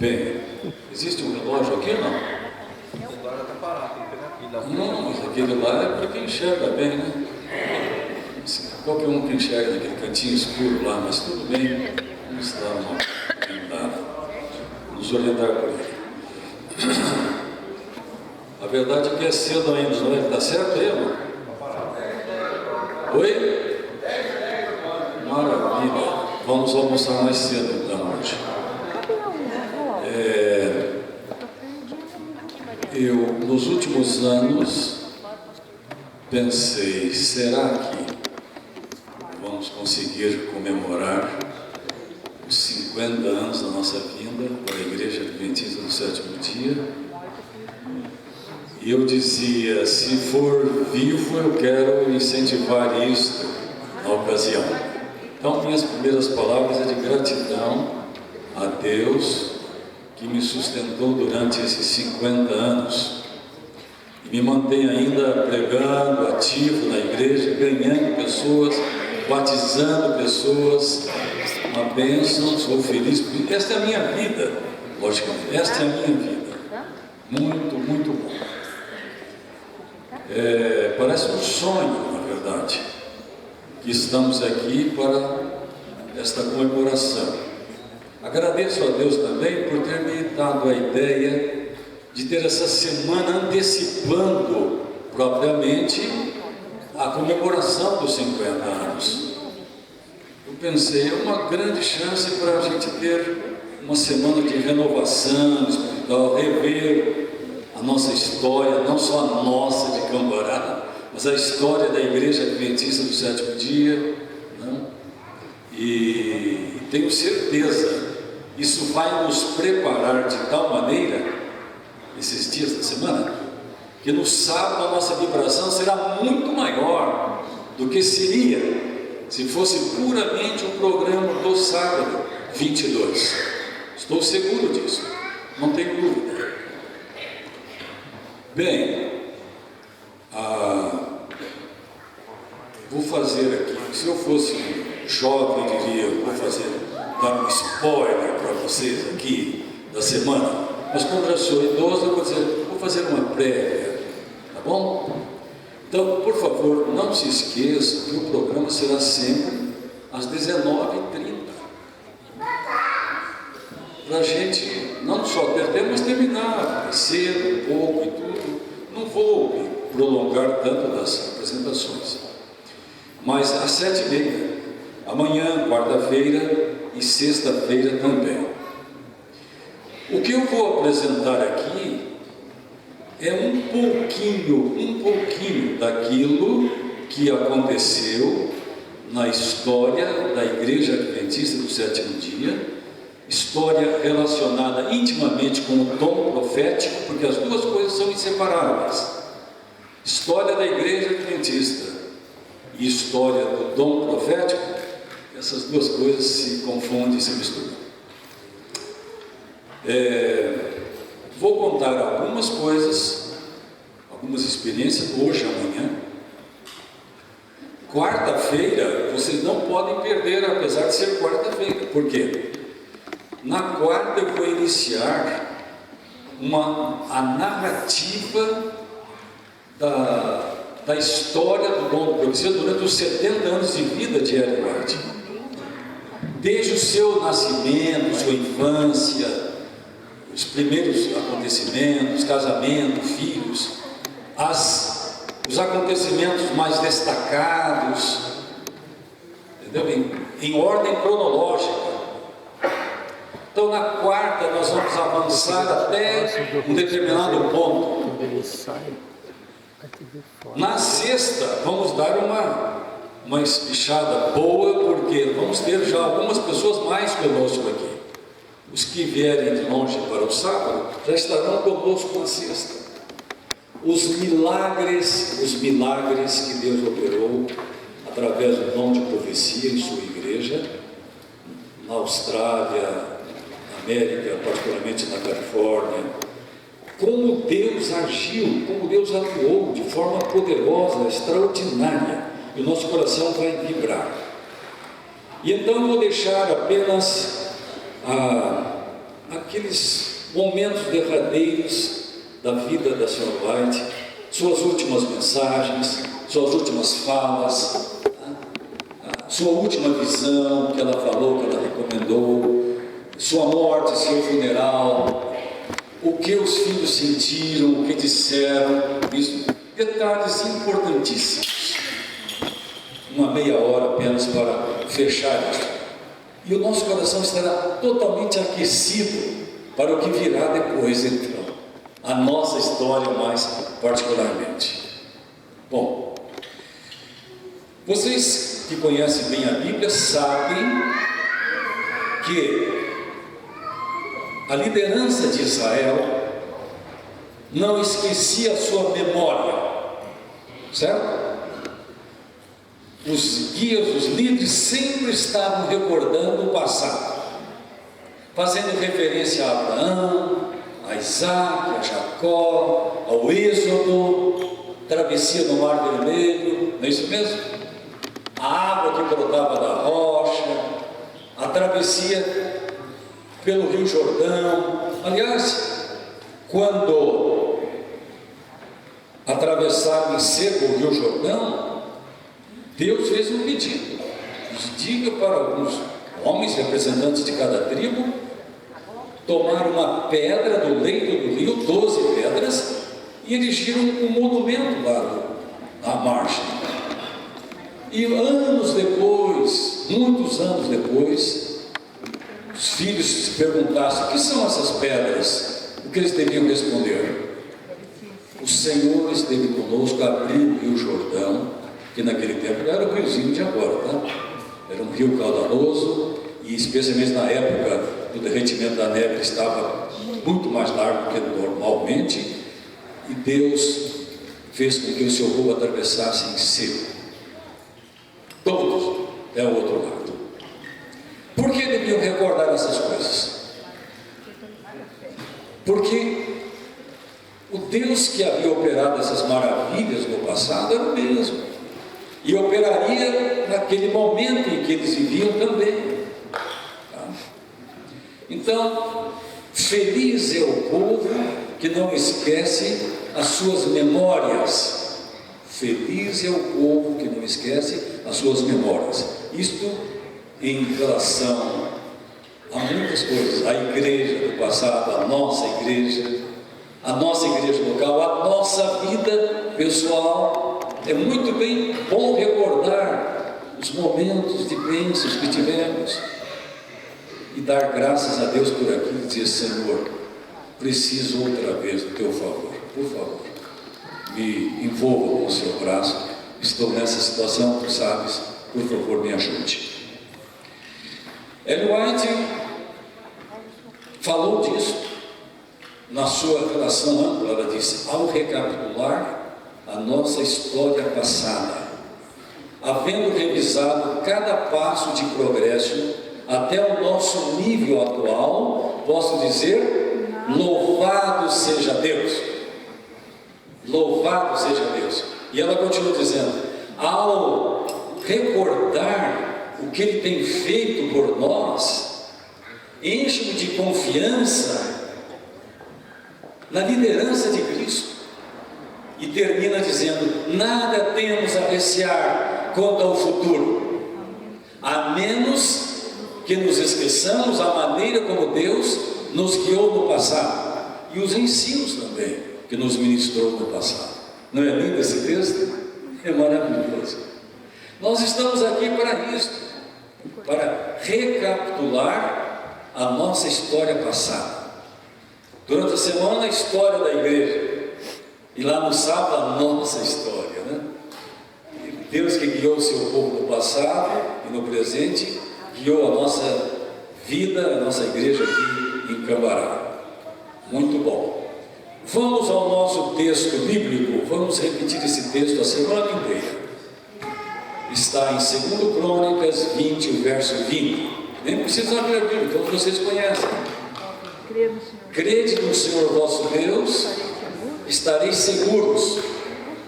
Bem, existe um relógio aqui ou não? O relógio está parado, tem que pegar aqui. Não, mas aquele lá é para quem enxerga bem, né? Qualquer um que enxerga naquele cantinho escuro lá, mas tudo bem, vamos tentar nos orientar por ele. A verdade é que é cedo ainda, não é? Está certo aí, não? Oi? Maravilha. Vamos almoçar mais cedo então hoje. Eu, nos últimos anos, pensei, será que vamos conseguir comemorar os 50 anos da nossa vinda para a Igreja Adventista do Sétimo Dia? E eu dizia, se for vivo, eu quero incentivar isso na ocasião. Então, minhas primeiras palavras é de gratidão a Deus que me sustentou durante esses 50 anos e me mantém ainda pregando, ativo na igreja, ganhando pessoas, batizando pessoas, uma bênção, sou feliz, esta é a minha vida, logicamente, esta é a minha vida, muito, muito bom. Parece um sonho, na verdade, que estamos aqui para esta comemoração. Agradeço a Deus também por ter me dado a ideia de ter essa semana antecipando propriamente a comemoração dos 50 anos. Eu pensei, é uma grande chance para a gente ter uma semana de renovação espiritual, rever a nossa história, não só a nossa de Cambará, mas a história da Igreja Adventista do Sétimo Dia, né? E tenho certeza, isso vai nos preparar de tal maneira, esses dias da semana, que no sábado a nossa vibração será muito maior do que seria se fosse puramente o programa do sábado 22. Estou seguro disso, não tenho dúvida. Bem, vou fazer aqui, se eu fosse jovem, diria, vou dar um spoiler para vocês aqui da semana, mas como já sou idoso, eu vou fazer uma prévia, tá bom? Então, por favor, não se esqueça que o programa será sempre às 19h30, para a gente não só ter tempo, mas terminar cedo, um pouco e tudo. Não vou prolongar tanto das apresentações, mas às 7h30, amanhã, quarta-feira e sexta-feira também. O que eu vou apresentar aqui é um pouquinho daquilo que aconteceu na história da Igreja Adventista do Sétimo Dia, história relacionada intimamente com o dom profético, porque as duas coisas são inseparáveis. História da Igreja Adventista e história do dom profético, essas duas coisas se confundem e se misturam. Vou contar algumas coisas, algumas experiências, hoje e amanhã. Quarta-feira, vocês não podem perder, apesar de ser quarta-feira. Por quê? Na quarta eu vou iniciar a narrativa da história do dom de profecia durante os 70 anos de vida de Ellen White. Desde o seu nascimento, sua infância, os primeiros acontecimentos, casamento, filhos, os acontecimentos mais destacados, entendeu? Em ordem cronológica. Então, na quarta, nós vamos avançar até um determinado ponto. Na sexta, vamos dar uma espichada boa, porque vamos ter já algumas pessoas mais conosco aqui. Os que vierem de longe para o sábado já estarão conosco na sexta. Os milagres que Deus operou através do dom de profecia em sua igreja, na Austrália, na América, particularmente na Califórnia, como Deus agiu, como Deus atuou de forma poderosa, extraordinária, e o nosso coração vai vibrar. E então eu vou deixar apenas aqueles momentos derradeiros da vida da senhora White, suas últimas mensagens, suas últimas falas, sua última visão que ela falou, que ela recomendou, sua morte, seu funeral, o que os filhos sentiram, o que disseram, isso, detalhes importantíssimos. Uma meia hora apenas para fechar isso. E o nosso coração estará totalmente aquecido para o que virá depois, então, a nossa história mais particularmente. Bom, vocês que conhecem bem a Bíblia sabem que a liderança de Israel não esquecia a sua memória, certo? Os guias, os líderes sempre estavam recordando o passado, fazendo referência a Abraão, a Isaac, a Jacó, ao Êxodo, travessia no Mar Vermelho, não é isso mesmo? A água que brotava da rocha, a travessia pelo Rio Jordão. Aliás, quando atravessaram em seco o Rio Jordão, Deus fez um pedido: diga para alguns homens, representantes de cada tribo, tomar uma pedra do leito do rio, 12 pedras, e erigiram um monumento lá na margem. E anos depois, muitos anos depois, os filhos se perguntassem: o que são essas pedras? O que eles deviam responder? O Senhor esteve conosco, abriu o Rio Jordão, que naquele tempo não era o riozinho de agora, tá? Era um rio caudaloso, e especialmente na época do derretimento da neve, ele estava muito mais largo do que normalmente, e Deus fez com que o seu povo atravessasse em seco, todos até o outro lado. Por que deviam recordar essas coisas? Porque o Deus que havia operado essas maravilhas no passado era o mesmo, e operaria naquele momento em que eles viviam também. Então, feliz é o povo que não esquece as suas memórias. Feliz é o povo que não esquece as suas memórias. Isto em relação a muitas coisas. A igreja do passado, a nossa igreja local, a nossa vida pessoal. É muito bem bom recordar os momentos de bênçãos que tivemos e dar graças a Deus por aquilo e dizer: Senhor, preciso outra vez do teu favor, por favor, me envolva com o seu braço, estou nessa situação, tu sabes, por favor, me ajude. Ellen White falou disso na sua relação ampla. Ela disse: ao recapitular a nossa história passada, havendo revisado cada passo de progresso até o nosso nível atual, posso dizer: louvado seja Deus, louvado seja Deus. E ela continua dizendo: ao recordar o que Ele tem feito por nós, enche-me de confiança na liderança de Cristo. E termina dizendo: nada temos a recear quanto ao futuro, a menos que nos esqueçamos a maneira como Deus nos guiou no passado, e os ensinos também que nos ministrou no passado. Não é lindo esse texto? É maravilhoso. Nós estamos aqui para isso, para recapitular a nossa história passada. Durante a semana, a história da igreja, e lá no sábado, a nossa história, né? Deus que guiou o seu povo no passado e no presente, guiou a nossa vida, a nossa igreja aqui em Cambará. Muito bom. Vamos ao nosso texto bíblico. Vamos repetir esse texto a semana inteira. Está em 2 Crônicas 20, o verso 20. Nem precisa abrir a Bíblia, todos vocês conhecem. Crede no Senhor vosso Deus, estareis seguros.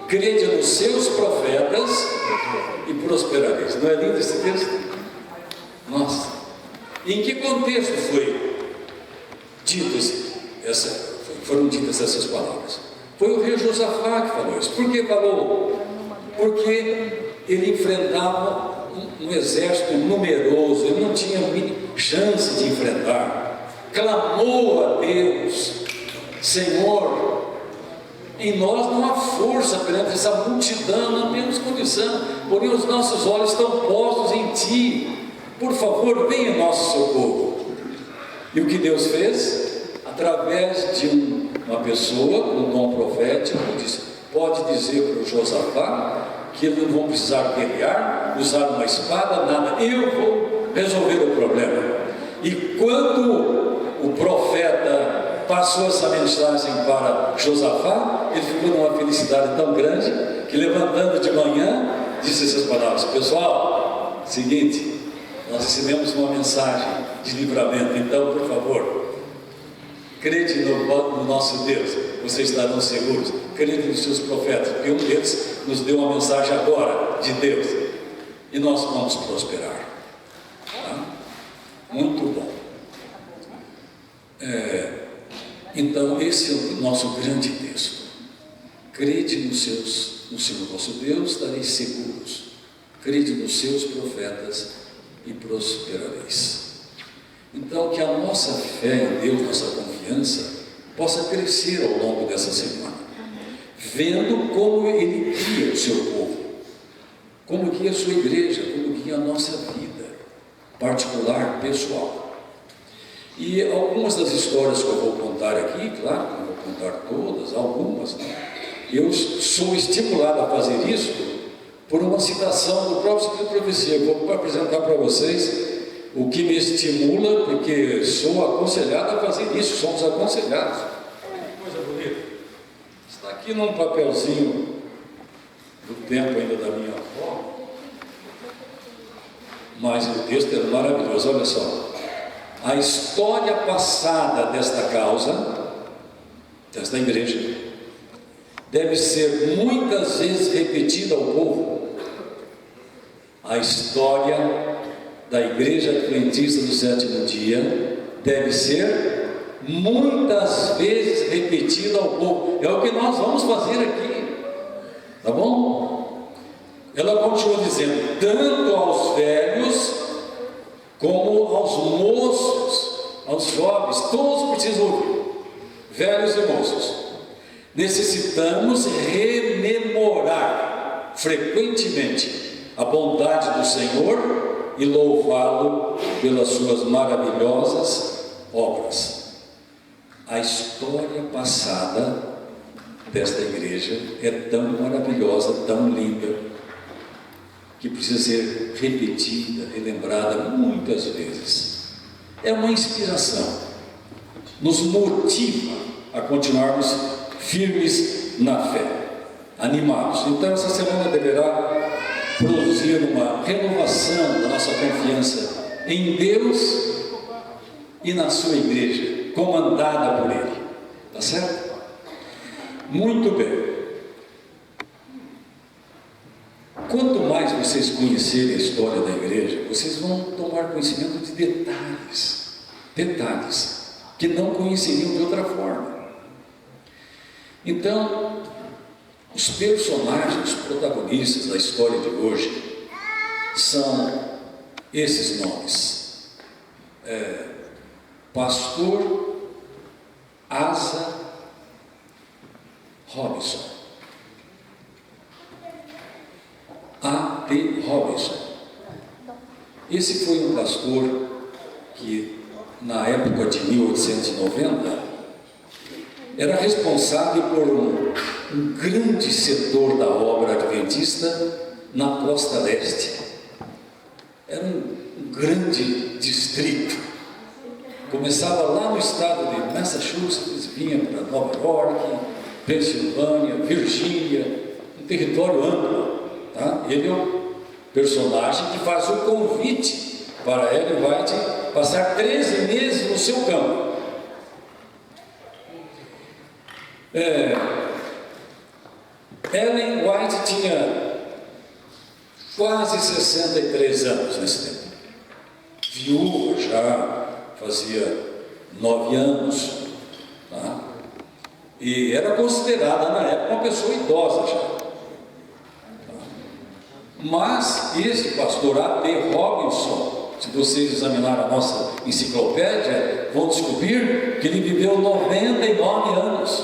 Crede nos seus profetas e prosperareis. Não é lindo esse texto? Nossa! Em que contexto foi foram ditas essas palavras. Foi o rei Josafá que falou isso. Por que falou? Porque ele enfrentava um exército numeroso, ele não tinha chance de enfrentar. Clamou a Deus: Senhor, em nós não há força perante essa multidão, não temos condição, porém os nossos olhos estão postos em Ti. Por favor, venha em nosso socorro. E o que Deus fez? Através de uma pessoa com um dom profético, disse: pode dizer para o Josafá que eles não vão precisar guerrear, usar uma espada, nada, eu vou resolver o problema. E quando o profeta passou essa mensagem para Josafá, ele ficou numa felicidade tão grande, que levantando de manhã, disse essas palavras: pessoal, seguinte, nós recebemos uma mensagem de livramento, então, por favor, crede no nosso Deus, vocês estarão seguros. Crede nos seus profetas, porque um deles nos deu uma mensagem agora de Deus, e nós vamos prosperar. Tá? Muito bom. Então, esse é o nosso grande texto. Crede no Senhor vosso Deus, estareis seguros. Crede nos seus profetas e prosperareis. Então, que a nossa fé em Deus, nossa confiança, possa crescer ao longo dessa semana, vendo como Ele guia o seu povo, como guia a sua igreja, como guia a nossa vida particular, pessoal. E algumas das histórias que eu vou contar aqui, claro, não vou contar todas, algumas, né? Eu sou estimulado a fazer isso por uma citação do próprio Espírito de Profecia. Eu vou apresentar para vocês o que me estimula, porque sou aconselhado a fazer isso, somos aconselhados. Que coisa bonita. Está aqui num papelzinho do tempo ainda da minha avó, mas o texto é maravilhoso. Olha só: a história passada desta causa, desta igreja, deve ser muitas vezes repetida ao povo. A história da Igreja Adventista do Sétimo Dia deve ser muitas vezes repetida ao povo. É o que nós vamos fazer aqui, tá bom? Ela continua dizendo: tanto aos velhos como aos moços, aos jovens, todos precisam ouvir, velhos e moços. Necessitamos rememorar frequentemente a bondade do Senhor e louvá-lo pelas suas maravilhosas obras. A história passada desta igreja é tão maravilhosa, tão linda, que precisa ser repetida, relembrada muitas vezes. É uma inspiração, nos motiva a continuarmos firmes na fé, animados. Então essa semana deverá produzir uma renovação da nossa confiança em Deus e na sua igreja, comandada por Ele. Tá certo? Muito bem. Quanto mais vocês conhecerem a história da igreja, vocês vão tomar conhecimento de detalhes que não conheceriam de outra forma. Então, os personagens, os protagonistas da história de hoje são esses nomes: Pastor Asa Robinson, A.T. Robinson. Esse foi um pastor que, na época de 1890, era responsável por um grande setor da obra adventista na costa leste. Era um grande distrito. Começava lá no estado de Massachusetts, vinha para Nova York, Pensilvânia, Virgínia, um território amplo. Tá? Ele é o personagem que faz o convite para Ellen White passar 13 meses no seu campo. Ellen White tinha quase 63 anos nesse tempo, viúva já, fazia 9 anos, tá? E era considerada na época uma pessoa idosa já. Mas esse pastor A.T. Robinson, se vocês examinarem a nossa enciclopédia, vão descobrir que ele viveu 99 anos.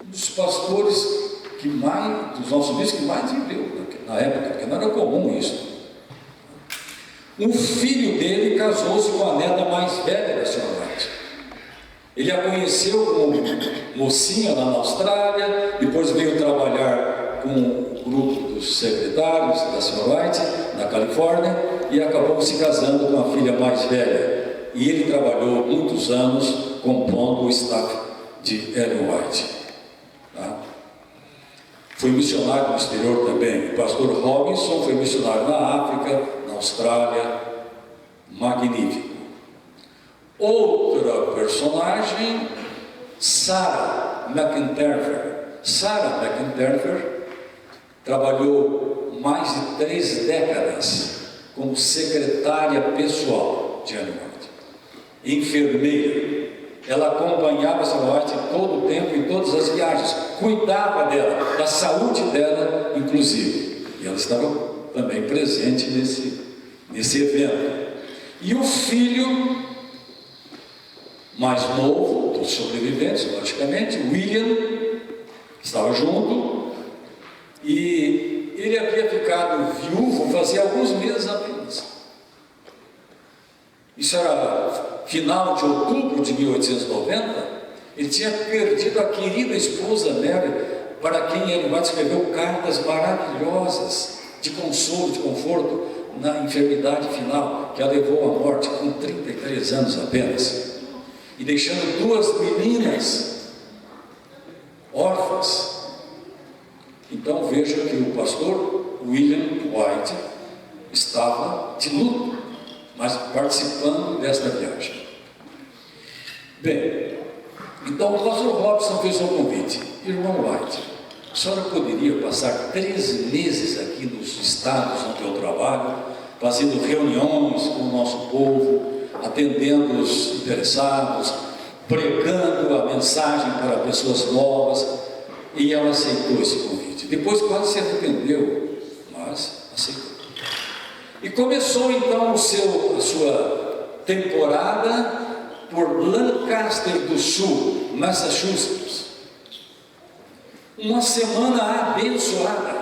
Um dos pastores que mais, dos nossos dias, que mais viveu na época, porque não era comum isso. Um filho dele casou-se com a neta mais velha da senhora White. Ele a conheceu como mocinha lá na Austrália, depois veio trabalhar com o grupo dos secretários da senhora White, na Califórnia, e acabou se casando com a filha mais velha. E ele trabalhou muitos anos compondo o staff de Ellen White. Tá? Foi missionário no exterior também. O pastor Robinson foi missionário na África, na Austrália. Magnífico. Outra personagem, Sarah McIntyre. Sarah McIntyre trabalhou mais de 3 décadas como secretária pessoal de Ellen White, enfermeira. Ela acompanhava essa White todo o tempo, em todas as viagens, cuidava dela, da saúde dela, inclusive. E ela estava também presente nesse evento. E o filho mais novo dos sobreviventes, logicamente, William, estava junto, e ele havia ficado viúvo fazia alguns meses apenas. Isso era final de outubro de 1890. Ele tinha perdido a querida esposa Mary, para quem ele escreveu cartas maravilhosas de consolo, de conforto na enfermidade final, que a levou à morte com 33 anos apenas, e deixando 2 meninas órfãs. Então veja que o pastor William White estava de luto, mas participando desta viagem. Bem, então o pastor Robinson fez um convite: irmão White, a senhora poderia passar 3 meses aqui nos estados onde eu trabalho, fazendo reuniões com o nosso povo, atendendo os interessados, pregando a mensagem para pessoas novas? E ela aceitou esse convite. Depois quase se arrependeu, mas aceitou. E começou então a sua temporada por Lancaster do Sul, Massachusetts. Uma semana abençoada.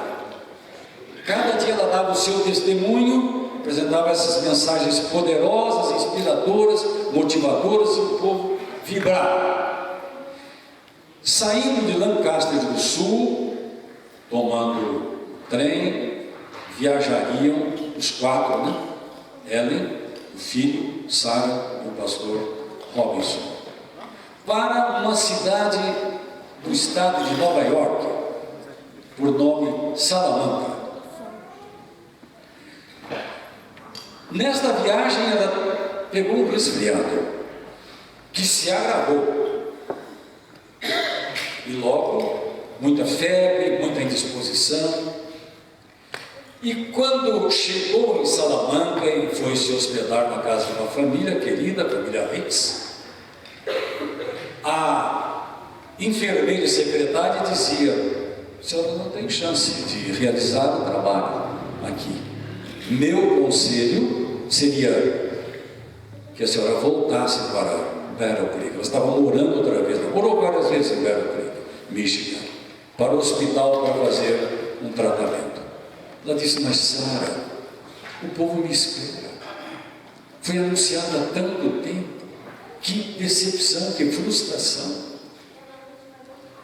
Cada dia ela dava o seu testemunho, apresentava essas mensagens poderosas, inspiradoras, motivadoras, e o povo vibrava. Saindo de Lancaster do Sul, tomando trem, viajariam os 4, né? Ellen, o filho, Sarah e o pastor Robinson, para uma cidade do estado de Nova York, por nome Salamanca. Nesta viagem ela pegou um resfriado que se agravou, e logo muita febre, muita indisposição. E quando chegou em Salamanca e foi se hospedar na casa de uma família querida, a família Hicks, a enfermeira e secretária dizia: a senhora não tem chance de realizar o trabalho aqui. Meu conselho seria que a senhora voltasse para Battle Creek. Ela estava morando outra vez, morou várias vezes em Battle Creek, Michigan, para o hospital para fazer um tratamento. Ela disse: mas Sarah, o povo me espera. Foi anunciado há tanto tempo. Que decepção, que frustração.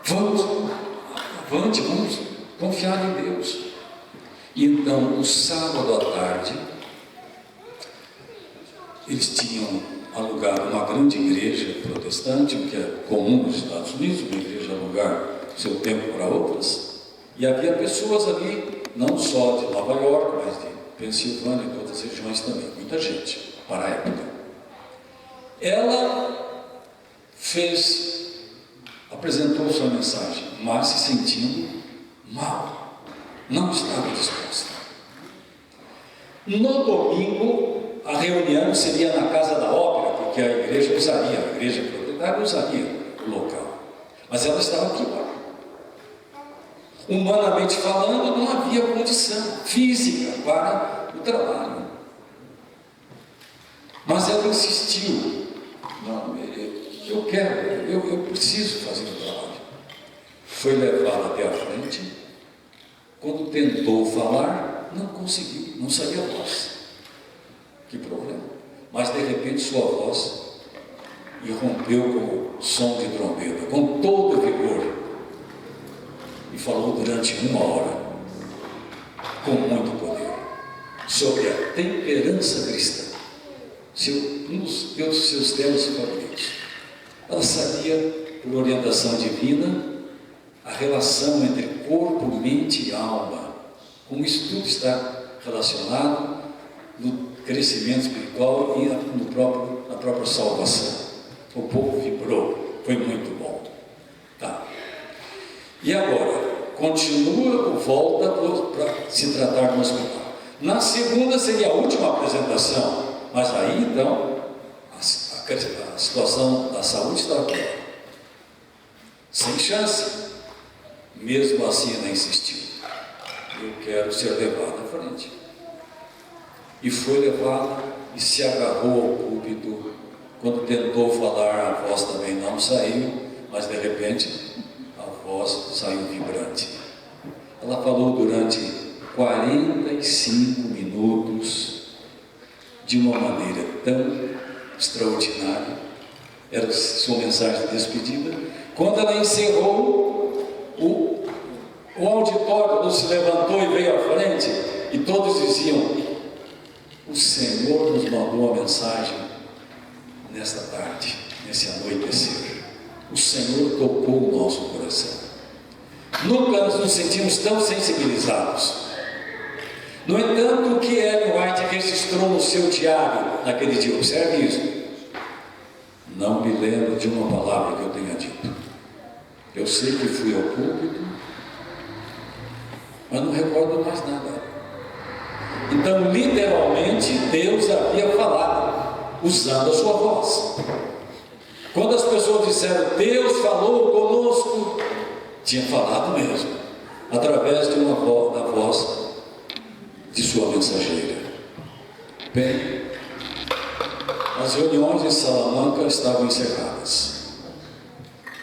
Vamos, avante, vamos confiar em Deus. E então, no sábado à tarde, eles tinham alugado uma grande igreja protestante, o que é comum nos Estados Unidos, uma igreja alugar seu tempo para outras. E havia pessoas ali, não só de Nova York, mas de Pensilvânia e de outras regiões também, muita gente, para a época. Ela apresentou sua mensagem, mas se sentindo mal, não estava disposta. No domingo, a reunião seria na Casa da Ópera, que a igreja proprietária usaria o local. Mas ela estava pior. Humanamente falando, não havia condição física para o trabalho. Mas ela insistiu. Não, eu preciso fazer o trabalho. Foi levá-la até a frente. Quando tentou falar, não conseguiu, não saía a voz. Que problema. Mas de repente sua voz irrompeu com o som de trombeta, com todo o vigor, e falou durante 1 hora, com muito poder, sobre a temperança cristã, um dos seus temas favoritos. Ela sabia, por orientação divina, a relação entre corpo, mente e alma, como isso tudo está relacionado no crescimento espiritual e na própria salvação. O povo vibrou, foi muito bom. Tá. E agora, continua, volta para se tratar no hospital. Na segunda seria a última apresentação, mas aí então a situação da saúde estava pior. Sem chance. Mesmo assim ela insistiu. Eu quero ser levada à frente. E foi levada e se agarrou ao púlpito. Quando tentou falar, a voz também não saiu, mas de repente a voz saiu vibrante. Ela falou durante 45 minutos de uma maneira tão extraordinária. Era sua mensagem de despedida. Quando ela encerrou, o auditório se levantou e veio à frente, e todos diziam: o Senhor nos mandou uma mensagem nesta tarde, nesse anoitecer. O Senhor tocou o nosso coração. Nunca nos sentimos tão sensibilizados. No entanto, o que Ellen White registrou no seu diário naquele dia, observe isso: não me lembro de uma palavra que eu tenha dito. Eu sei que fui ao púlpito, mas não recordo mais nada. Então, literalmente, Deus havia falado, usando a sua voz. Quando as pessoas disseram, Deus falou conosco, tinha falado mesmo, através de da voz de sua mensageira. Bem, as reuniões em Salamanca estavam encerradas.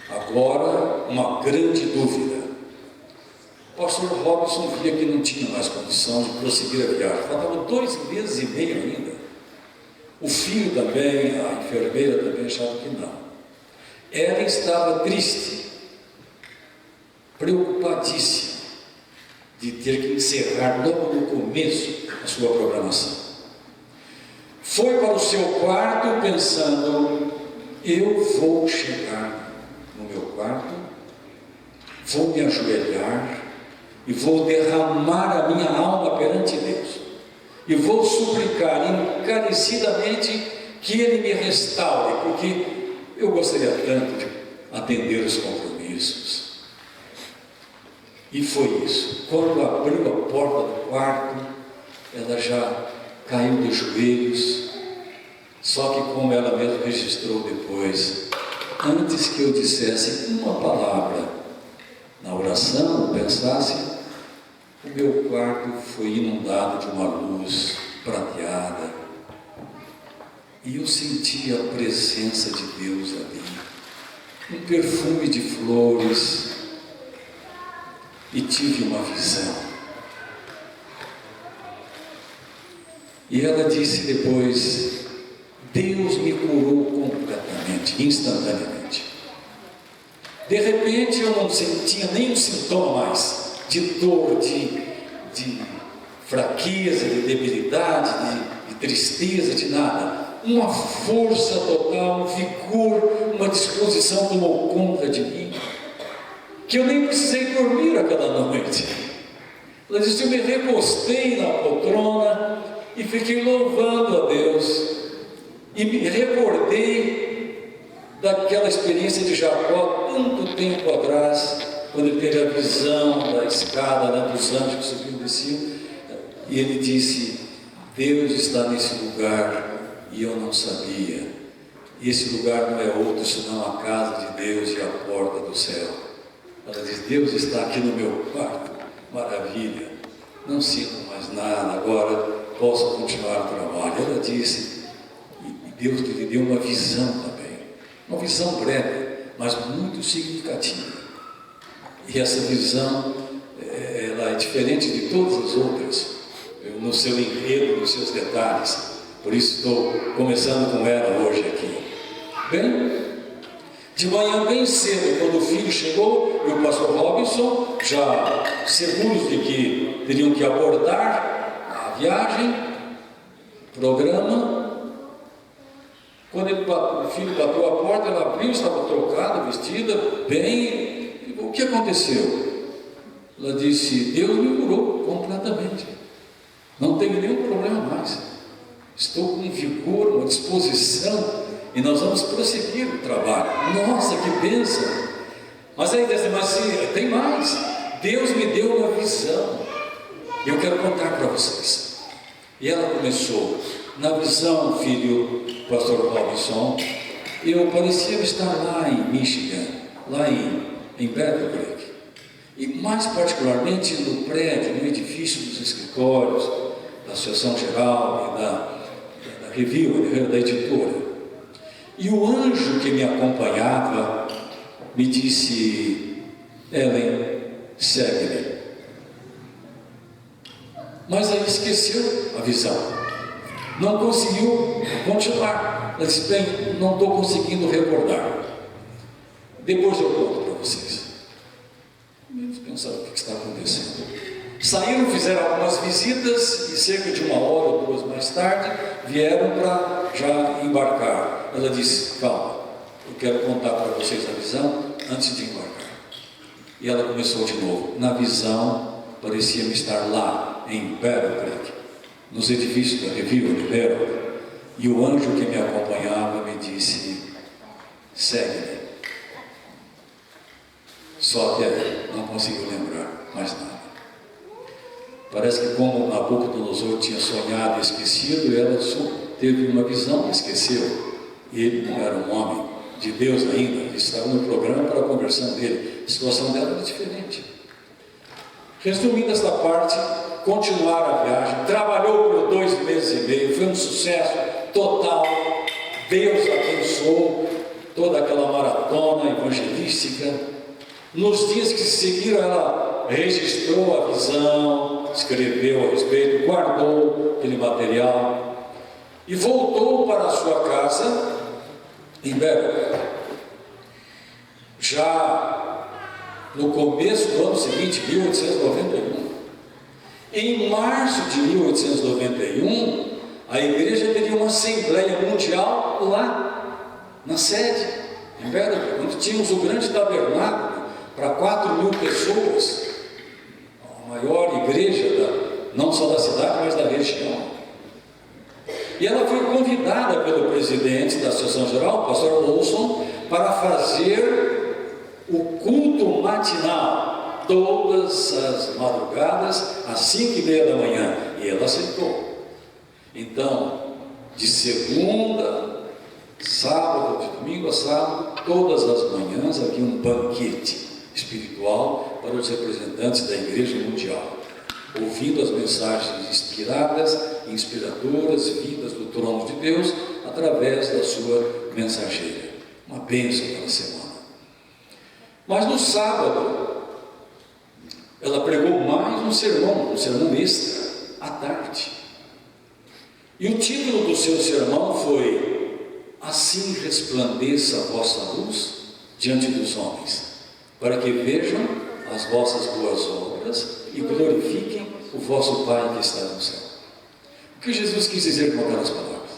Agora, uma grande dúvida. O pastor Robson via que não tinha mais condição de prosseguir a viagem. Faltavam 2 meses e meio ainda. O filho também, a enfermeira também achava que não. Ela estava triste, preocupadíssima de ter que encerrar logo no começo a sua programação. Foi para o seu quarto pensando: eu vou chegar no meu quarto, vou me ajoelhar e vou derramar a minha alma perante Deus e vou suplicar encarecidamente que Ele me restaure, porque eu gostaria tanto de atender os compromissos. E foi isso. Quando abriu a porta do quarto, ela já caiu de joelhos. Só que, como ela mesma registrou depois, antes que eu dissesse uma palavra na oração, ou pensasse, o meu quarto foi inundado de uma luz prateada, e eu senti a presença de Deus ali, um perfume de flores, e tive uma visão. E ela disse depois: Deus me curou completamente, instantaneamente. De repente eu não sentia nenhum sintoma mais de dor, de fraqueza, de debilidade, de tristeza, de nada. Uma força total, um vigor, uma disposição tomou conta de mim, que eu nem precisei dormir aquela noite. Ela disse: eu me recostei na poltrona e fiquei louvando a Deus, e me recordei daquela experiência de Jacó, tanto tempo atrás, quando ele teve a visão da escada, né, dos anjos que subiam e desciam, e ele disse: Deus está nesse lugar, e eu não sabia. E esse lugar não é outro senão a casa de Deus e a porta do céu. Ela diz: Deus está aqui no meu quarto, maravilha, não sinto mais nada, agora posso continuar o trabalho. Ela disse, e Deus lhe deu uma visão também, uma visão breve, mas muito significativa. E essa visão, ela é diferente de todas as outras, no seu enredo, nos seus detalhes. Por isso estou começando com ela hoje aqui. Bem, de manhã bem cedo, quando o filho chegou, e o pastor Robinson, já seguros de que teriam que abordar a viagem, programa, quando o filho bateu a porta, ela abriu, estava trocada, vestida, bem. O que aconteceu? Ela disse: Deus me curou completamente, não tenho nenhum problema mais, estou com vigor, uma disposição, e nós vamos prosseguir o trabalho. Nossa, que bênção! Mas aí tem mais. Deus me deu uma visão, e eu quero contar para vocês. E ela começou: na visão, filho pastor Robinson, eu parecia estar lá em Michigan, lá em Battle Creek, e mais particularmente no prédio, no edifício dos escritórios da Associação Geral e da Review, da editora. E o anjo que me acompanhava me disse: Ellen, segue-me. Mas aí esqueceu a visão, não conseguiu continuar. Ela disse: bem, não estou conseguindo recordar, depois eu conto para vocês. Eles pensaram: o que está acontecendo? Saíram, fizeram algumas visitas, e cerca de 1 hora ou 2 mais tarde vieram para já embarcar. Ela disse: calma, eu quero contar para vocês a visão antes de embarcar. E ela começou de novo: na visão parecia-me estar lá em Battle Creek, nos edifícios da Review de Battle, e o anjo que me acompanhava me disse: segue-me. Só que não conseguiu lembrar mais nada. Parece que, como Nabucodonosor tinha sonhado e esquecido, ela teve uma visão e esqueceu. Ele não era um homem de Deus ainda, ele estava no programa para a conversão dele. A situação dela era diferente. Resumindo esta parte, continuaram a viagem, trabalhou por 2 meses e meio, foi um sucesso total. Deus abençoou toda aquela maratona evangelística. Nos dias que se seguiram, ela registrou a visão, escreveu a respeito, guardou aquele material e voltou para a sua casa em Berkeley. Já no começo do ano seguinte, 1891, em março de 1891, a igreja teria uma assembleia mundial lá na sede, em Berkeley, onde tínhamos o grande tabernáculo para 4.000 pessoas, a maior igreja não só da cidade, mas da região. E ela foi convidada pelo presidente da Associação Geral, o pastor Olson, para fazer o culto matinal todas as madrugadas às 5:30 da manhã, e ela aceitou. Então, de segunda, sábado, de domingo a sábado, todas as manhãs havia um banquete espiritual para os representantes da Igreja Mundial, ouvindo as mensagens inspiradas, inspiradoras, vindas do trono de Deus, através da sua mensageira. Uma bênção para a semana. Mas no sábado, ela pregou mais um sermão extra, à tarde. E o título do seu sermão foi: assim resplandeça a vossa luz diante dos homens, para que vejam as vossas boas obras e glorifiquem o vosso Pai que está no céu. O que Jesus quis dizer com aquelas palavras?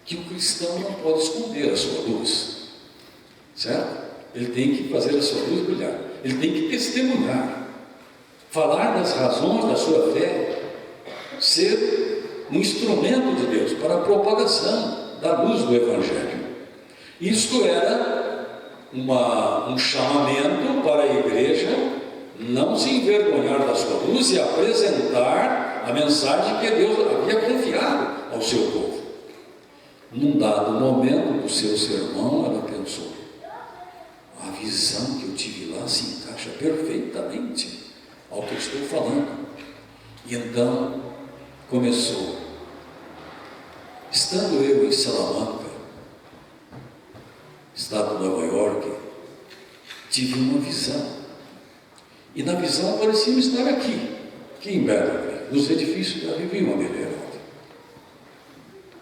Que o cristão não pode esconder a sua luz, certo? Ele tem que fazer a sua luz brilhar, ele tem que testemunhar, falar das razões da sua fé, ser um instrumento de Deus para a propagação da luz do Evangelho. Isto era um chamamento para a igreja não se envergonhar da sua luz e apresentar a mensagem que Deus havia confiado ao seu povo. Num dado momento do seu sermão, ela pensou: a visão que eu tive lá se encaixa perfeitamente ao que eu estou falando. E então começou: estando eu em Salamanca, estado de Nova York, tive uma visão. E na visão parecia estar aqui em Berkeley, nos edifícios da Riviera Madeira.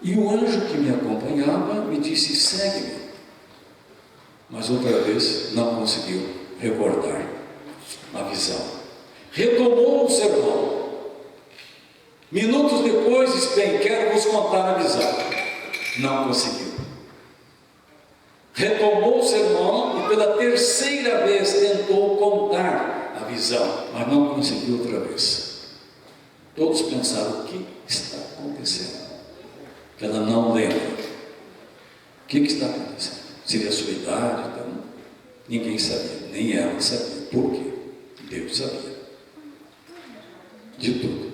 E o anjo que me acompanhava me disse: segue-me. Mas outra vez não conseguiu recordar a visão. Retomou o sermão. Minutos depois disse: bem, quero vos contar a visão. Não conseguiu. Retomou o sermão e pela terceira vez tentou contar a visão, mas não conseguiu outra vez. Todos pensaram: o que está acontecendo? Que ela não lembra. O que está acontecendo? Seria a sua idade? Então, ninguém sabia, nem ela sabia. Por quê? Deus sabia de tudo.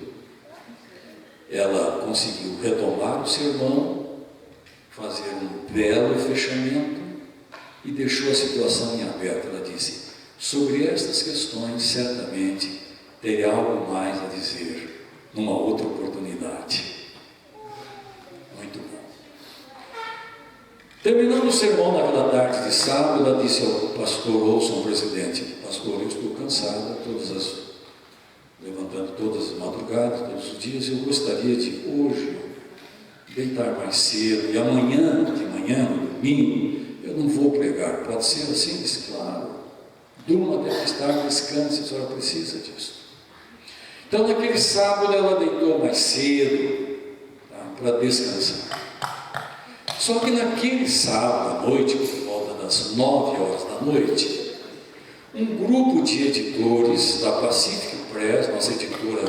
Ela conseguiu retomar o sermão, fazer um belo fechamento e deixou a situação em aberto. Ela disse: sobre estas questões, certamente terei algo mais a dizer numa outra oportunidade. Muito bom. Terminando o sermão naquela tarde de sábado, ela disse ao pastor Olson, presidente: pastor, eu estou cansada, levantando todas as madrugadas, todos os dias. Eu gostaria de hoje deitar mais cedo, e amanhã, de manhã, no domingo, eu não vou pregar. Pode ser assim? Disse: claro. Durma até mais tarde, descanse, a senhora precisa disso. Então, naquele sábado, ela deitou mais cedo, tá, para descansar. Só que naquele sábado à noite, por volta das 9 horas da noite, um grupo de editores da Pacific Press, nossa editora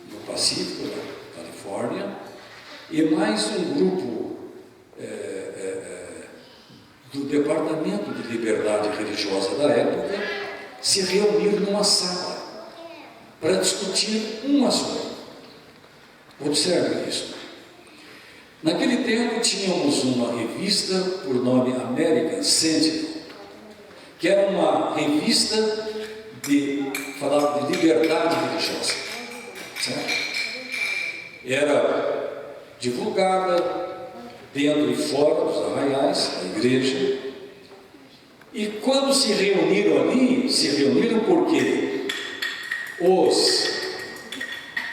do Pacífico, da Califórnia, e mais um grupo do Departamento de Liberdade Religiosa da época, se reuniram numa sala para discutir um assunto. Observe isso. Naquele tempo tínhamos uma revista por nome American Sentinel, que era uma revista falava de liberdade religiosa, certo? Era divulgada dentro e fora dos arraiais da igreja. E quando se reuniram ali, se reuniram porque os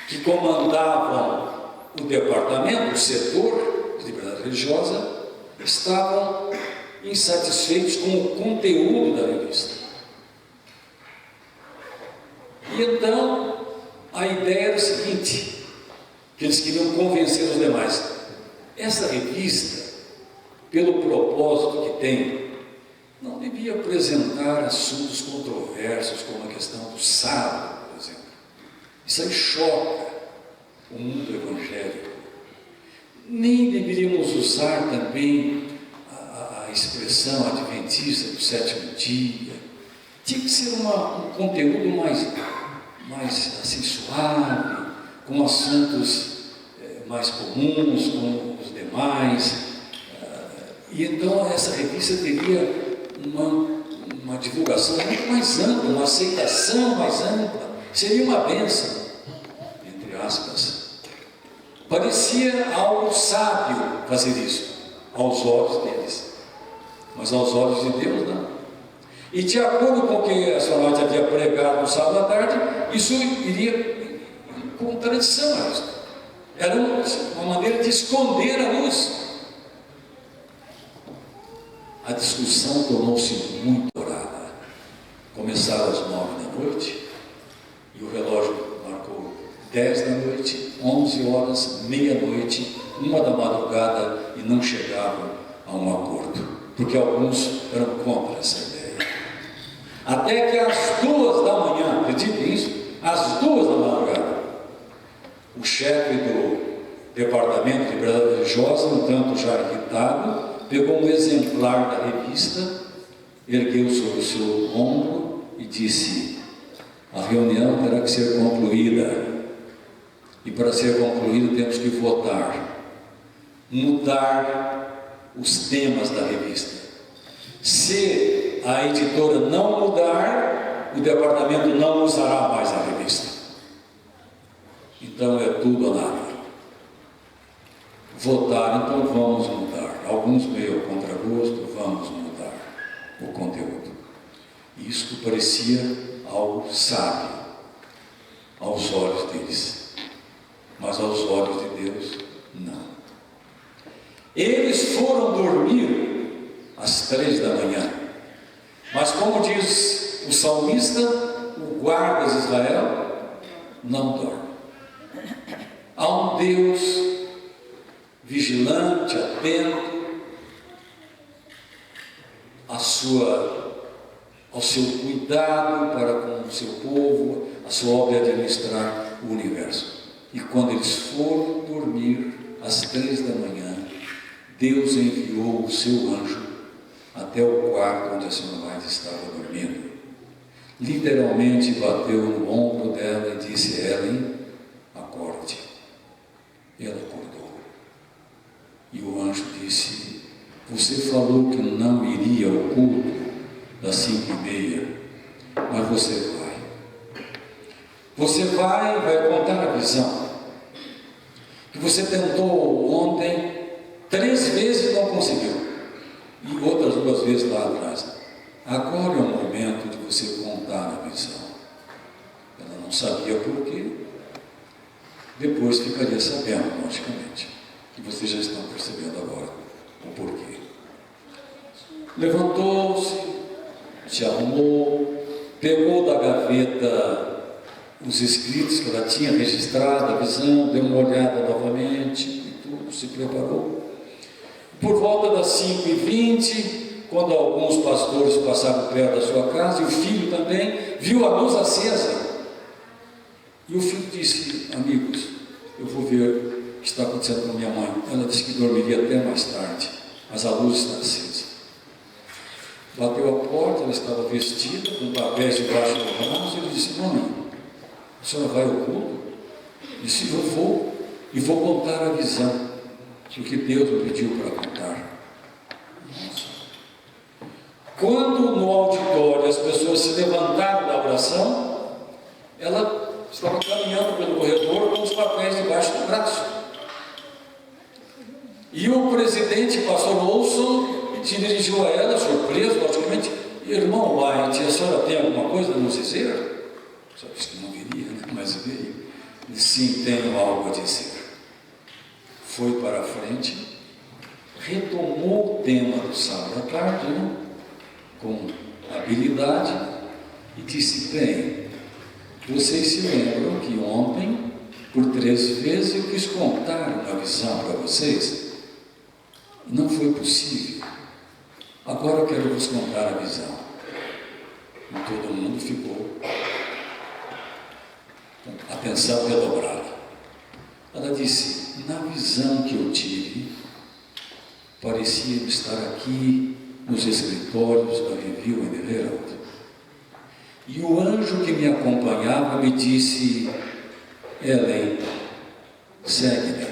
que comandavam o departamento, o setor de liberdade religiosa, estavam insatisfeitos com o conteúdo da revista. E então a ideia era o seguinte, que eles queriam convencer os demais: essa revista, pelo propósito que tem, não devia apresentar assuntos controversos como a questão do sábado, por exemplo. Isso aí choca o mundo evangélico. Nem deveríamos usar também a expressão adventista do sétimo dia. Tinha que ser um conteúdo mais assim, suave, com assuntos mais comuns, com os demais. E então essa revista teria uma divulgação muito mais ampla, uma aceitação mais ampla. Seria uma bênção, entre aspas. Parecia algo sábio fazer isso, aos olhos deles, mas aos olhos de Deus não. E de acordo com o que a senhora White havia pregado no sábado à tarde, isso iria em contradição a isso. Era uma maneira de esconder a luz. A discussão tornou-se muito dourada. Começaram às 9 da noite e o relógio marcou 10 da noite, 11 horas, meia-noite, 1 da madrugada, e não chegavam a um acordo, porque alguns eram contra essa ideia. Até que às 2 da manhã, acredite nisso, às 2 da madrugada, o chefe do Departamento de Liberdade Religiosa, um tanto já irritado, pegou um exemplar da revista, ergueu sobre o seu ombro e disse: a reunião terá que ser concluída, e para ser concluída temos que votar. mudar os temas da revista. Se a editora não mudar, o departamento não usará mais a revista. Então é tudo ou nada. Votar, então vamos mudar. Alguns meio ao contragosto, vamos mudar o conteúdo. Isto parecia algo sábio aos olhos deles, mas aos olhos de Deus, não. Eles foram dormir às 3 da manhã, mas como diz o salmista, o guarda de Israel não dorme. Há um Deus vigilante, atento ao seu cuidado para com o seu povo, a sua obra de administrar o universo. E quando eles foram dormir às 3 da manhã, Deus enviou o seu anjo até o quarto onde a senhora White estava dormindo. Literalmente bateu no ombro dela e disse: Ellen, acorde. Ela acordou. E o anjo disse: você falou que não iria ao culto das 5:30, mas você vai. Você vai contar a visão que você tentou ontem 3 vezes e não conseguiu, e outras 2 vezes lá atrás. Agora é o momento de você contar a visão. Ela não sabia por quê. Depois ficaria sabendo, logicamente, que vocês já estão percebendo agora o porquê. Levantou-se, se arrumou, pegou da gaveta os escritos que ela tinha registrado, a visão, deu uma olhada novamente e tudo, se preparou. Por volta das 5:20, quando alguns pastores passaram perto da sua casa, e o filho também, viu a luz acesa. E o filho disse: amigos, eu vou ver o que está acontecendo com minha mãe. Ela disse que dormiria até mais tarde, mas a luz está acesa. Bateu a porta, ela estava vestida, com papéis debaixo do braço. Ele disse: mãe, a senhora vai ao culto? Disse: eu vou, e vou contar a visão, porque Deus me pediu para contar. Nossa. Quando no auditório as pessoas se levantaram da oração, ela estava caminhando pelo corredor com os papéis debaixo do braço. E o presidente, pastor Olson, se dirigiu a ela, surpreso, logicamente: irmão White, a senhora tem alguma coisa a nos dizer? Só disse que não viria, né? Mas veio. E sim, tenho algo a dizer. Foi para a frente, retomou o tema do sábado à tarde, né? Com habilidade, e disse: bem, vocês se lembram que ontem, por 3 vezes, eu quis contar uma visão para vocês? Não foi possível. Agora eu quero vos contar a visão. E todo mundo ficou com atenção redobrada. Ela disse: na visão que eu tive, parecia estar aqui nos escritórios da Review and Herald. E o anjo que me acompanhava me disse: Ellen, segue-me.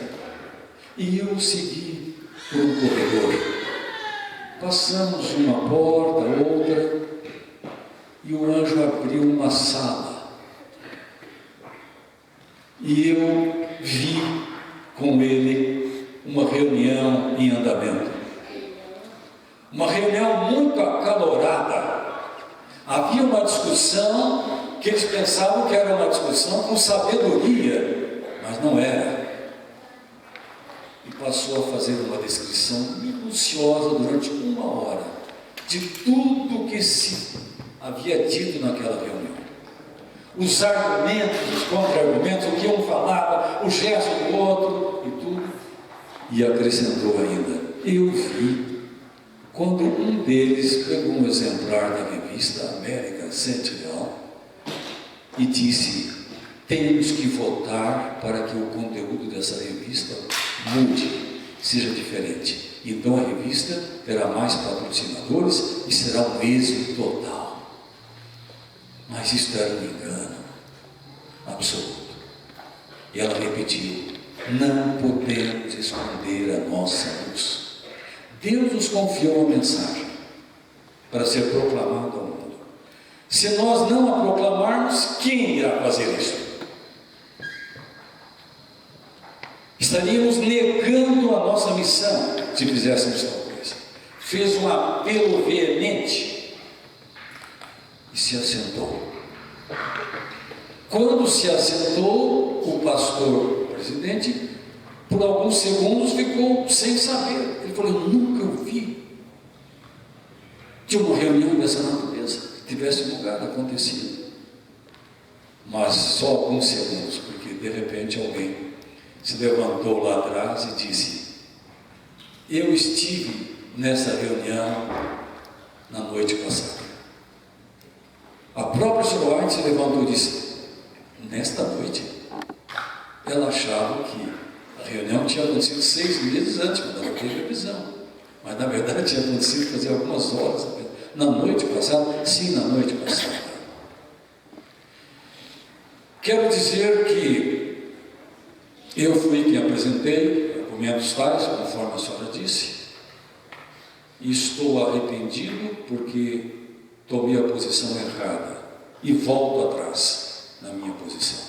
E eu segui por um corredor. Passamos uma porta, outra, e o anjo abriu uma sala. E eu vi com ele uma reunião em andamento. Uma reunião muito acalorada. Havia uma discussão que eles pensavam que era uma discussão com sabedoria, mas não era. E passou a fazer uma descrição minuciosa durante 1 hora de tudo que se havia dito naquela reunião. Os argumentos, os contra-argumentos, o que um falava, o gesto do outro e tudo. E acrescentou ainda: eu vi quando um deles pegou um exemplar da revista American Sentinel e disse: temos que votar para que o conteúdo dessa revista mude, seja diferente. Então a revista terá mais patrocinadores e será um êxito total. Mas isso era um engano absoluto. E ela repetiu: Não podemos esconder a nossa luz. Deus nos confiou uma mensagem para ser proclamada ao mundo. Se nós não a proclamarmos, quem irá fazer isso? Estaríamos negando a nossa missão se fizéssemos tal coisa. Fez um apelo veemente e se assentou. Quando se assentou, o pastor presidente, por alguns segundos, ficou sem saber. Ele falou: eu nunca ouvi de uma reunião dessa natureza que tivesse lugar acontecido. Mas só alguns segundos, porque de repente alguém se levantou lá atrás e disse: eu estive nessa reunião na noite passada. A própria Soraya se levantou e disse: nesta noite? Ela achava que a reunião tinha acontecido 6 meses antes, quando ela teve a visão, mas na verdade tinha acontecido fazia algumas horas. Na noite passada? Sim, na noite passada. Quero dizer que eu fui quem apresentei argumentos tais, conforme a senhora disse, e estou arrependido porque tomei a posição errada e volto atrás na minha posição.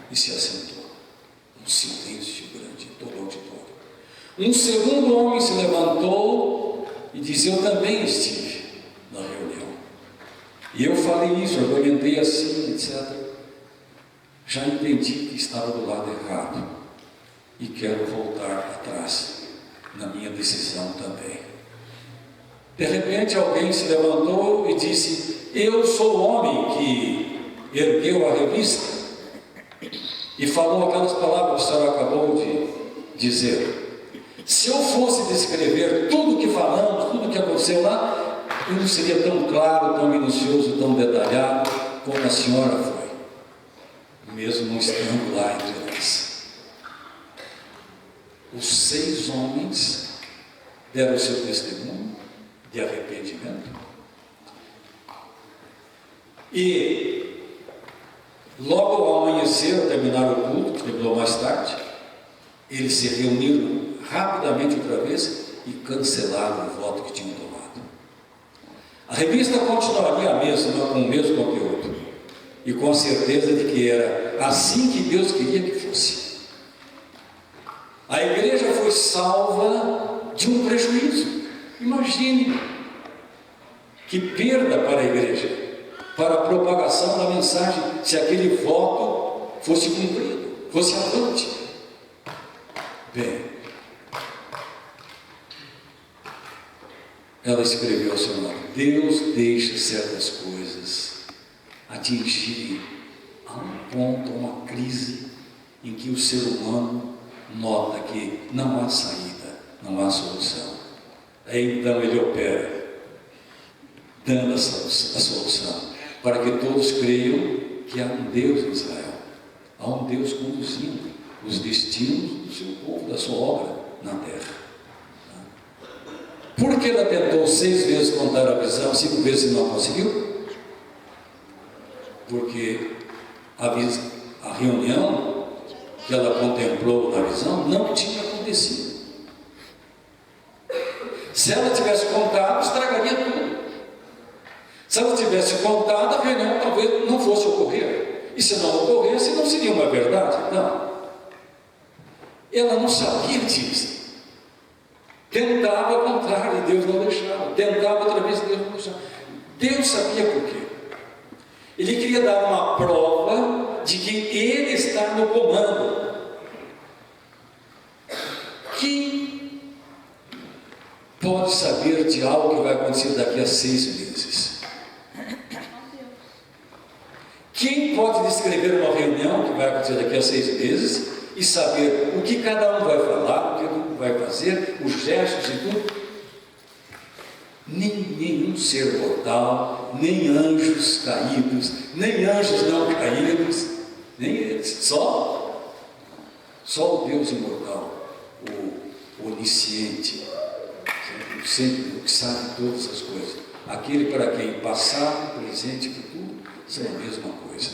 E se assentou. Um silêncio grande em todo o auditório. Um segundo homem se levantou e disse: eu também estive na reunião. E eu falei isso, argumentei assim, etc. Já entendi que estava do lado errado e quero voltar atrás na minha decisão também. De repente alguém se levantou e disse: eu sou o homem que ergueu a revista e falou aquelas palavras que a senhora acabou de dizer. Se eu fosse descrever tudo o que falamos, tudo o que aconteceu lá, eu não seria tão claro, tão minucioso, tão detalhado como a senhora foi, mesmo não estando lá entre nós. Os 6 homens deram o seu testemunho de arrependimento e logo ao amanhecer, ao terminar o culto, que terminou mais tarde, eles se reuniram rapidamente outra vez e cancelaram o voto que tinham tomado. A revista continuaria a mesma, com o mesmo conteúdo, e com a certeza de que era assim que Deus queria que fosse. A igreja foi salva de um prejuízo. Imagine que perda para a igreja, para a propagação da mensagem, se aquele voto fosse cumprido, fosse avante. Bem, ela escreveu ao seu nome: Deus deixa certas coisas atingirem a um ponto, a uma crise, em que o ser humano nota que não há saída, não há solução. Aí então ele opera, dando a solução, para que todos creiam que há um Deus em Israel, há um Deus conduzindo os destinos do seu povo, da sua obra na terra. Por que ela tentou 6 vezes contar a visão, 5 vezes e não conseguiu? Porque a reunião que ela contemplou na visão não tinha acontecido. Se ela tivesse contado, estragaria tudo. Se ela tivesse contado, a reunião talvez não fosse ocorrer. E se não ocorresse, não seria uma verdade. Não. Ela não sabia disso. Tentava ao contrário, Deus não deixava. Tentava outra vez, Deus não deixava. Deus sabia por quê. Ele queria dar uma prova de que Ele está no comando. Quem pode saber de algo que vai acontecer daqui a 6 meses? Quem pode descrever uma reunião que vai acontecer daqui a 6 meses e saber o que cada um vai falar, o que cada um vai fazer, os gestos e tudo? Nenhum ser mortal, nem anjos caídos, nem anjos não caídos, nem eles, só o Deus imortal, o onisciente, sempre que sabe todas as coisas, aquele para quem passado, presente e futuro são a mesma coisa.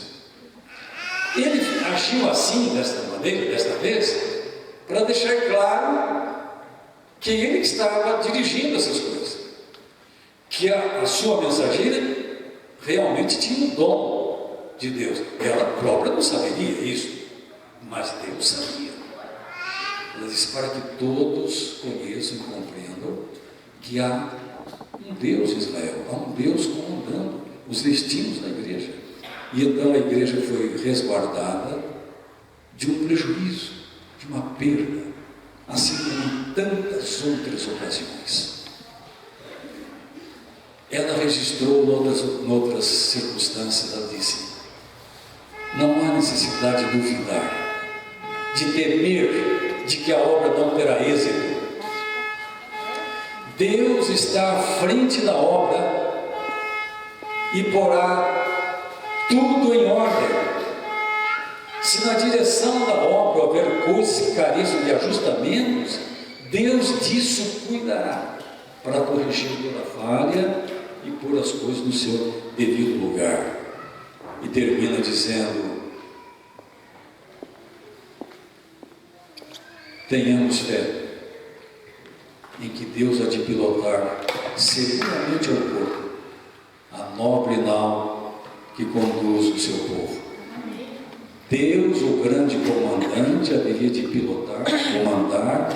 Ele agiu assim, desta maneira, desta vez, para deixar claro que ele estava dirigindo essas coisas, que a sua mensageira realmente tinha o dom de Deus. Ela própria não saberia isso, mas Deus sabia. Ela disse: para que todos conheçam e compreendam que há um Deus em Israel, há um Deus comandando os destinos da igreja. E então a igreja foi resguardada de um prejuízo, de uma perda, assim como em tantas outras ocasiões. Ela registrou em outras circunstâncias, ela disse: não há necessidade de duvidar, de temer de que a obra não terá êxito. Deus está à frente da obra e porá tudo em ordem. Se na direção da obra houver coisas que careçam de ajustamentos, Deus disso cuidará para corrigir toda falha e pôr as coisas no seu devido lugar. E termina dizendo: tenhamos fé em que Deus há de pilotar seguramente ao porto a nobre nau que conduz o seu povo. Deus, o grande comandante, haveria de pilotar, comandar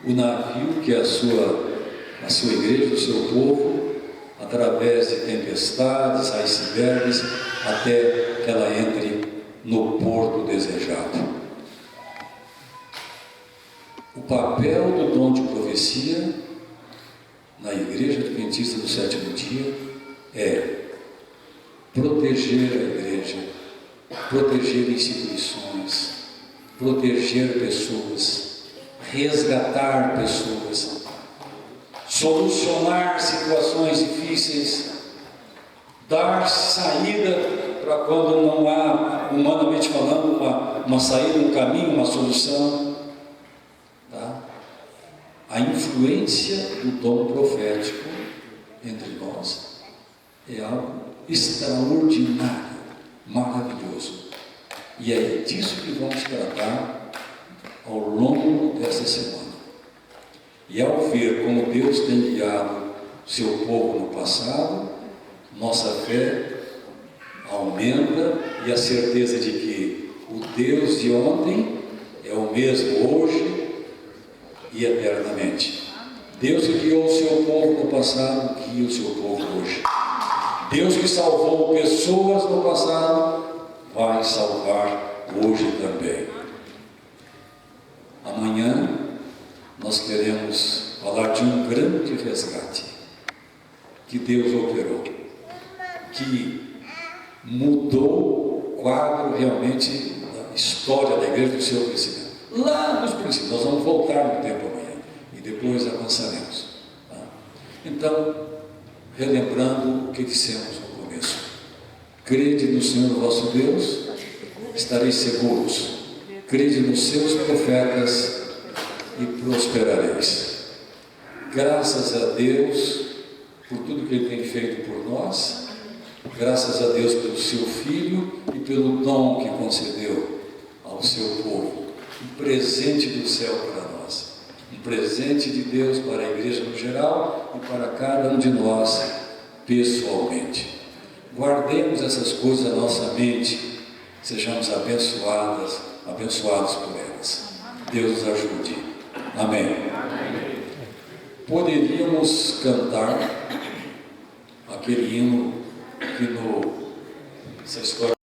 o navio que é a sua igreja, o seu povo, através de tempestades, icebergs, até que ela entre no porto desejado. O papel do dom de profecia na Igreja Adventista do Sétimo Dia é proteger a igreja, proteger instituições, proteger pessoas, resgatar pessoas, solucionar situações difíceis, dar saída para quando não há, humanamente falando, uma saída, um caminho, uma solução. A influência do dom profético entre nós é algo extraordinário, maravilhoso. E é disso que vamos tratar ao longo dessa semana. E ao ver como Deus tem guiado seu povo no passado, nossa fé aumenta e a certeza de que o Deus de ontem é o mesmo hoje e eternamente. Deus que guiou o seu povo no passado, guia o seu povo hoje. Deus que salvou pessoas no passado, vai salvar hoje também. Amanhã nós queremos falar de um grande resgate que Deus operou, que mudou o quadro realmente da história da igreja, do seu crescimento. Lá nos princípios, nós vamos voltar no tempo amanhã e depois avançaremos. Tá? Então, relembrando o que dissemos no começo: crede no Senhor vosso Deus, estareis seguros, crede nos seus profetas e prosperareis. Graças a Deus por tudo que Ele tem feito por nós, graças a Deus pelo seu Filho e pelo dom que concedeu ao seu povo. Um presente do céu para nós, um presente de Deus para a igreja no geral e para cada um de nós pessoalmente. Guardemos essas coisas na nossa mente, sejamos abençoados por elas. Deus nos ajude. Amém. Poderíamos cantar aquele hino que essa história